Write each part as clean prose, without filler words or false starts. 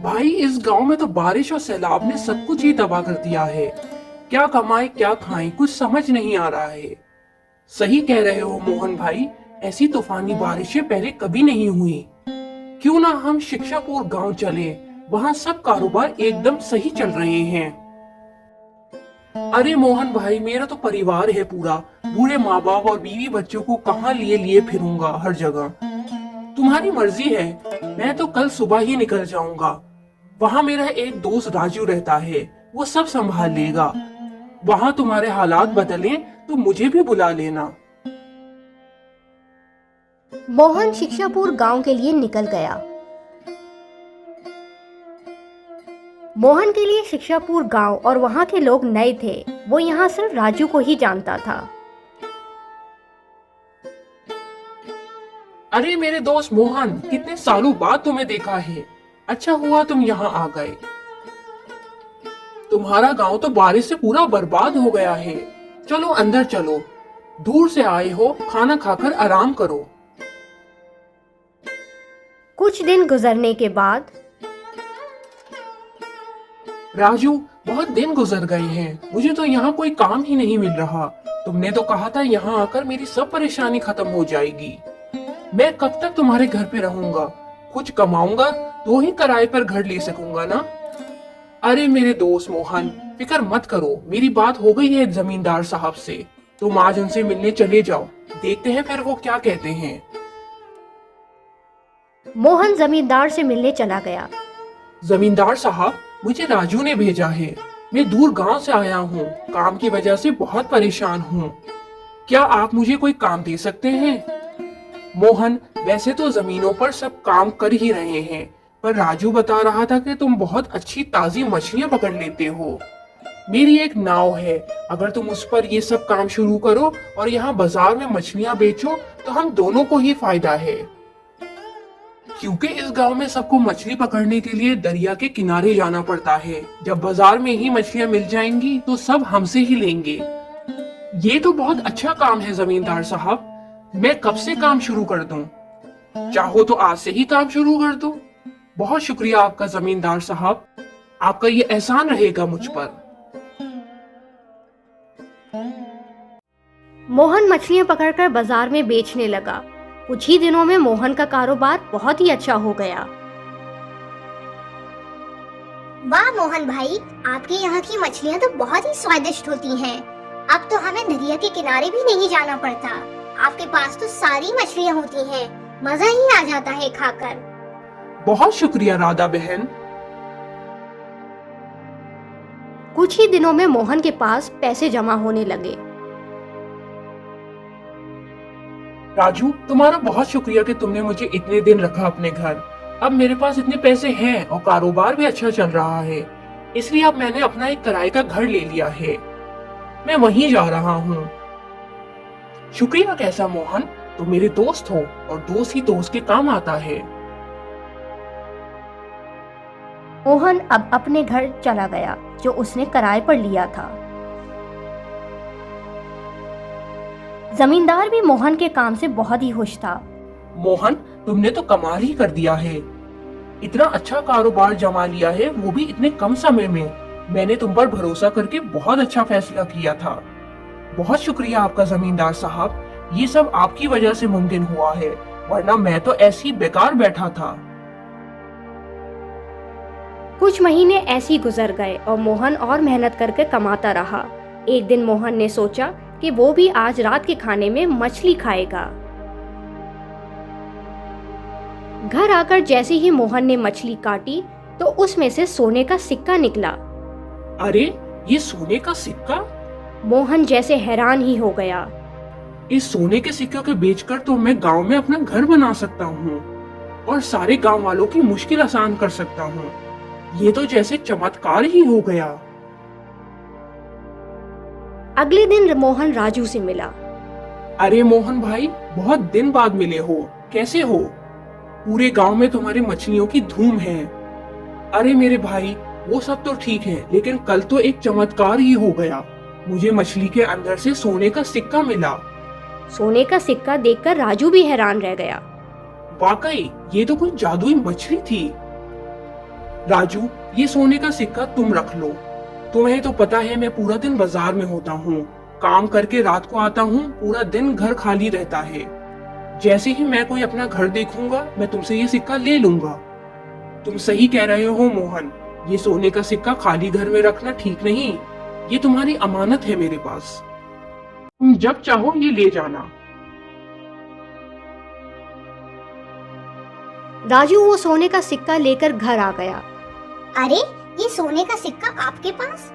भाई इस गांव में तो बारिश और सैलाब ने सब कुछ ही तबाह कर दिया है। क्या कमाए क्या खाएं कुछ समझ नहीं आ रहा है। सही कह रहे हो मोहन भाई, ऐसी तूफानी बारिशें पहले कभी नहीं हुई। क्यों ना हम शिक्षापुर गांव चले, वहाँ सब कारोबार एकदम सही चल रहे हैं। अरे मोहन भाई, मेरा तो परिवार है पूरा, बूढ़े माँ बाप और बीवी बच्चों को कहाँ लिए लिए फिरूंगा हर जगह। तुम्हारी मर्जी है, मैं तो कल सुबह ही निकल जाऊंगा। वहाँ मेरा एक दोस्त राजू रहता है, वो सब संभाल लेगा। वहाँ तुम्हारे हालात बदलें तो मुझे भी बुला लेना। मोहन शिक्षापुर गांव के लिए निकल गया। मोहन के लिए शिक्षापुर गांव और वहां के लोग नए थे। वो यहाँ सिर्फ राजू को ही जानता था। अरे मेरे दोस्त मोहन, कितने सालों बाद तुम्हें देखा है। अच्छा हुआ तुम यहाँ आ गए। तुम्हारा गांव तो बारिश से पूरा बर्बाद हो गया है। चलो अंदर चलो, दूर से आए हो, खाना खाकर आराम करो। कुछ दिन गुजरने के बाद राजू, बहुत दिन गुजर गए हैं, मुझे तो यहाँ कोई काम ही नहीं मिल रहा। तुमने तो कहा था यहाँ आकर मेरी सब परेशानी खत्म हो जाएगी। मैं कब तक तुम्हारे घर पे रहूंगा? कुछ कमाऊंगा तो ही किराए पर घर ले सकूंगा ना। अरे मेरे दोस्त मोहन, फिक्र मत करो, मेरी बात हो गई है जमींदार साहब से। तुम आज उनसे मिलने चले जाओ, देखते हैं फिर वो क्या कहते हैं। मोहन जमींदार से मिलने चला गया। जमींदार साहब, मुझे राजू ने भेजा है। मैं दूर गांव से आया हूँ, काम की वजह से बहुत परेशान हूँ। क्या आप मुझे कोई काम दे सकते हैं? मोहन, वैसे तो जमीनों पर सब काम कर ही रहे हैं, पर राजू बता रहा था कि तुम बहुत अच्छी ताजी मछलियां पकड़ लेते हो। मेरी एक नाव है, अगर तुम उस पर ये सब काम शुरू करो और यहाँ बाजार में मछलियां बेचो तो हम दोनों को ही फायदा है। क्योंकि इस गांव में सबको मछली पकड़ने के लिए दरिया के किनारे जाना पड़ता है। जब बाजार में ही मछलियां मिल जाएंगी तो सब हमसे ही लेंगे। ये तो बहुत अच्छा काम है जमींदार साहब, मैं कब से काम शुरू कर दूं? चाहो तो आज से ही काम शुरू कर दो। बहुत शुक्रिया आपका जमींदार साहब, आपका ये एहसान रहेगा मुझ पर। मोहन मछलियां पकड़कर बाजार में बेचने लगा। कुछ ही दिनों में मोहन का कारोबार बहुत ही अच्छा हो गया। वाह मोहन भाई, आपके यहाँ की मछलियाँ तो बहुत ही स्वादिष्ट होती हैं। अब तो हमें दरिया के किनारे भी नहीं जाना पड़ता। आपके पास तो सारी मछलियाँ होती हैं, मजा ही आ जाता है खाकर। बहुत शुक्रिया राधा बहन। कुछ ही दिनों में मोहन के पास पैसे जमा होने लगे। राजू, तुम्हारा बहुत शुक्रिया कि तुमने मुझे इतने दिन रखा अपने घर। अब मेरे पास इतने पैसे हैं और कारोबार भी अच्छा चल रहा है, इसलिए अब मैंने अपना एक किराए का घर ले लिया है। मैं वहीं जा रहा हूँ। शुक्रिया कैसा मोहन, तुम मेरे दोस्त हो और दोस्त ही दोस्त के काम आता है। मोहन अब अपने घर चला गया जो उसने किराए पर लिया था। जमींदार भी मोहन के काम से बहुत ही खुश था। मोहन, तुमने तो कमाल ही कर दिया है। इतना अच्छा कारोबार जमा लिया है, वो भी इतने कम समय में। मैंने तुम पर भरोसा करके बहुत अच्छा फैसला किया था। बहुत शुक्रिया आपका जमींदार साहब, ये सब आपकी वजह से मुमकिन हुआ है, वरना मैं तो ऐसे ही बेकार बैठा था। कुछ महीने ऐसे ही गुजर गए और मोहन और मेहनत करके कमाता रहा। एक दिन मोहन ने सोचा कि वो भी आज रात के खाने में मछली खाएगा। घर आकर जैसे ही मोहन ने मछली काटी तो उसमें से सोने का सिक्का निकला। अरे, ये सोने का सिक्का? मोहन जैसे हैरान ही हो गया। इस सोने के सिक्के को बेचकर तो मैं गांव में अपना घर बना सकता हूँ और सारे गांव वालों की मुश्किल आसान कर सकता हूँ। ये तो जैसे चमत्कार ही हो गया। अगले दिन मोहन राजू से मिला। अरे मोहन भाई, बहुत दिन बाद मिले हो, कैसे हो? पूरे गांव में तुम्हारी मछलियों की धूम है। अरे मेरे भाई, वो सब तो ठीक है, लेकिन कल तो एक चमत्कार ही हो गया। मुझे मछली के अंदर से सोने का सिक्का मिला। सोने का सिक्का देखकर राजू भी हैरान रह गया। वाकई ये तो कोई जादुई मछली थी। राजू, ये सोने का सिक्का तुम रख लो। तुम्हें तो पता है मैं पूरा दिन बाजार में होता हूँ, काम करके रात को आता हूँ, पूरा दिन घर खाली रहता है। जैसे ही मैं कोई अपना घर देखूंगा मैं तुमसे ये सिक्का ले लूंगा। तुम सही कह रहे हो मोहन, ये सोने का सिक्का खाली घर में रखना ठीक नहीं। ये तुम्हारी अमानत है मेरे पास, तुम जब चाहो ये ले जाना। राजू वो सोने का सिक्का लेकर घर आ गया। अरे ये सोने का सिक्का आपके पास?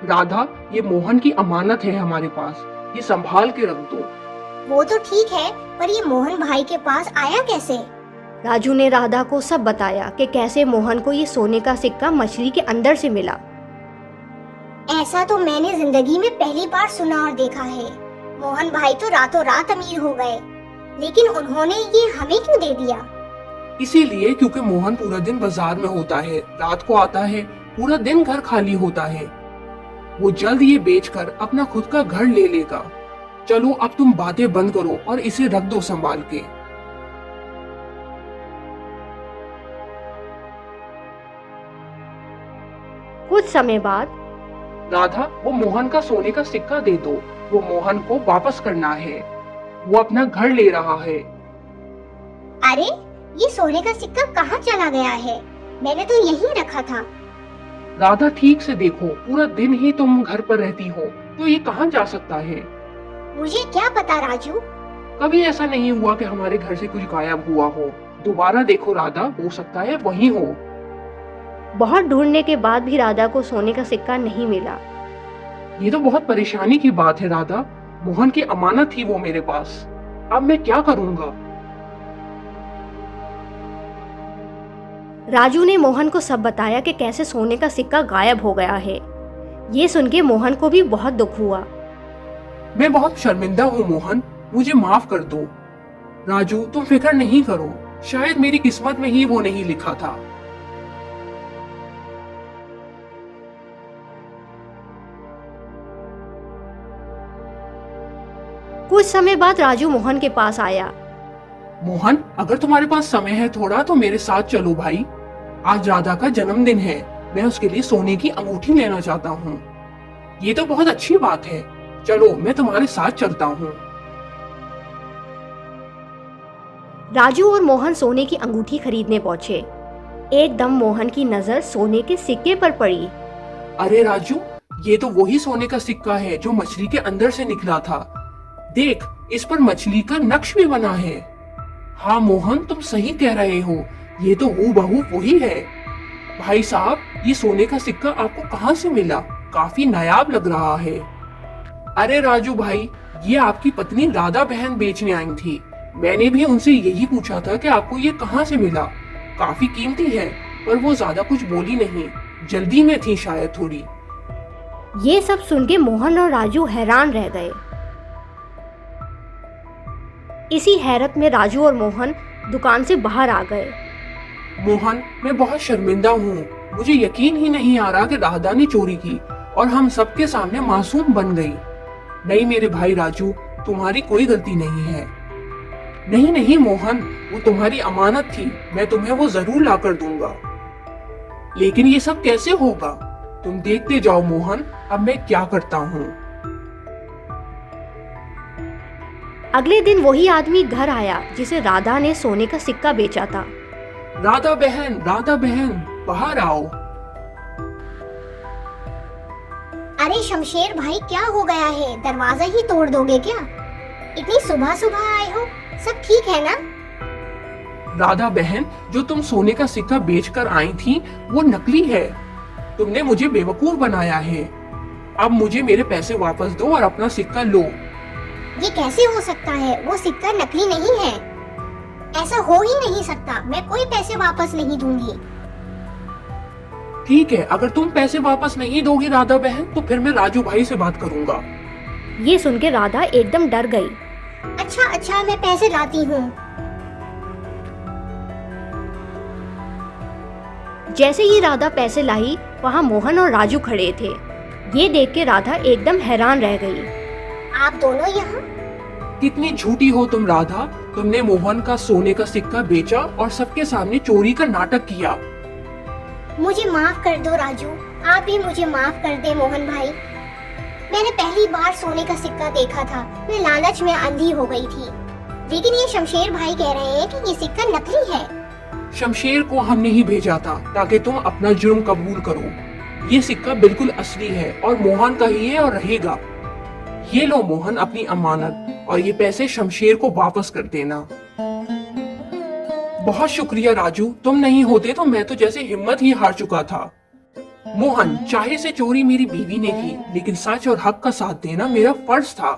राधा, ये मोहन की अमानत है हमारे पास, ये संभाल के रख दो। वो तो ठीक है, पर ये मोहन भाई के पास आया कैसे? राजू ने राधा को सब बताया कि कैसे मोहन को ये सोने का सिक्का मछली के अंदर से मिला। ऐसा तो मैंने जिंदगी में पहली बार सुना और देखा है। मोहन भाई तो रातों रात अमीर हो गए, लेकिन उन्होंने ये हमें क्यों दे दिया? इसीलिए क्योंकि मोहन पूरा दिन बाजार में होता है, रात को आता है, पूरा दिन घर खाली होता है। वो जल्द ये बेचकर अपना खुद का घर ले लेगा। चलो अब तुम बातें बंद करो और इसे रख दो संभाल के। कुछ समय बाद राधा, वो मोहन का सोने का सिक्का दे दो, वो मोहन को वापस करना है, वो अपना घर ले रहा है। अरे ये सोने का सिक्का कहाँ चला गया है? मैंने तो यहीं रखा था। राधा ठीक से देखो, पूरा दिन ही तुम घर पर रहती हो, तो ये कहाँ जा सकता है? मुझे क्या पता राजू। कभी ऐसा नहीं हुआ कि हमारे घर से कुछ गायब हुआ हो। दोबारा देखो राधा, हो सकता है वही हो। बहुत ढूंढने के बाद भी राधा को सोने का सिक्का नहीं मिला। ये तो बहुत परेशानी की बात है राधा, मोहन की अमानत थी वो मेरे पास, अब मैं क्या करूँगा? राजू ने मोहन को सब बताया कि कैसे सोने का सिक्का गायब हो गया है। ये सुन के मोहन को भी बहुत दुख हुआ। मैं बहुत शर्मिंदा हूँ मोहन, मुझे माफ कर दो। राजू, तुम फिक्र नहीं करो, शायद मेरी किस्मत में ही वो नहीं लिखा था। कुछ समय बाद राजू मोहन के पास आया। मोहन, अगर तुम्हारे पास समय है थोड़ा तो मेरे साथ चलो भाई। आज राधा का जन्मदिन है, मैं उसके लिए सोने की अंगूठी लेना चाहता हूँ। ये तो बहुत अच्छी बात है, चलो मैं तुम्हारे साथ चलता हूँ। राजू और मोहन सोने की अंगूठी खरीदने पहुंचे। एकदम मोहन की नजर सोने के सिक्के पर पड़ी। अरे राजू, ये तो वही सोने का सिक्का है जो मछली के अंदर से निकला था। देख, इस पर मछली का नक्श भी बना है। हाँ मोहन, तुम सही कह रहे हो, ये तो हूबहू वही है। भाई साहब, ये सोने का सिक्का आपको कहाँ से मिला? काफी नायाब लग रहा है। अरे राजू भाई, ये आपकी पत्नी राधा बहन बेचने आई थी। मैंने भी उनसे यही पूछा था कि आपको ये कहाँ से मिला। काफी कीमती है, पर वो ज्यादा कुछ बोली नहीं, जल्दी में थी शायद थोड़ी। ये सब सुन के मोहन और राजू हैरान रह गए। इसी हैरत में राजू और मोहन दुकान से बाहर आ गए। मोहन, मैं बहुत शर्मिंदा हूँ, मुझे यकीन ही नहीं आ रहा कि राधा ने चोरी की और हम सबके सामने मासूम बन गई। नहीं मेरे भाई राजू, तुम्हारी कोई गलती नहीं है। नहीं नहीं मोहन, वो तुम्हारी अमानत थी, मैं तुम्हें वो जरूर ला कर दूंगा। लेकिन ये सब कैसे होगा? तुम देखते जाओ मोहन, अब मैं क्या करता हूँ। अगले दिन वही आदमी घर आया जिसे राधा ने सोने का सिक्का बेचा था। राधा बहन, बाहर आओ। अरे शमशेर भाई, क्या हो गया है? दरवाजा ही तोड़ दोगे क्या? इतनी सुबह सुबह आए हो, सब ठीक है ना? राधा बहन, जो तुम सोने का सिक्का बेचकर आई थी वो नकली है। तुमने मुझे बेवकूफ बनाया है। अब मुझे मेरे पैसे वापस दो और अपना सिक्का लो। ये कैसे हो सकता है? वो सिक्का नकली नहीं है, ऐसा हो ही नहीं सकता। मैं कोई पैसे वापस नहीं दूंगी। ठीक है, अगर तुम पैसे वापस नहीं दोगी राधा बहन, तो फिर मैं राजू भाई से बात करूंगा। ये सुन के राधा एकदम डर गई। अच्छा, मैं पैसे लाती हूँ। जैसे ही राधा पैसे लाई, वहाँ मोहन और राजू खड़े थे। ये देख के राधा एकदम हैरान रह गई। आप दोनों यहाँ? कितनी झूठी हो तुम राधा, तुमने मोहन का सोने का सिक्का बेचा और सबके सामने चोरी का नाटक किया। मुझे माफ कर दो राजू, आप भी मुझे माफ कर दे मोहन भाई। मैंने पहली बार सोने का सिक्का देखा था, मैं लालच में अंधी हो गई थी। लेकिन ये शमशेर भाई कह रहे हैं कि ये सिक्का नकली है। शमशेर को हमने ही भेजा था ताकि तुम अपना जुर्म कबूल करो। ये सिक्का बिल्कुल असली है और मोहन का ही है और रहेगा। ये लो मोहन अपनी अमानत, और ये पैसे शमशेर को वापस कर देना। बहुत शुक्रिया राजू, तुम नहीं होते तो मैं तो जैसे हिम्मत ही हार चुका था। मोहन, चाहे से चोरी मेरी बीवी ने की, लेकिन सच और हक का साथ देना मेरा फर्ज था।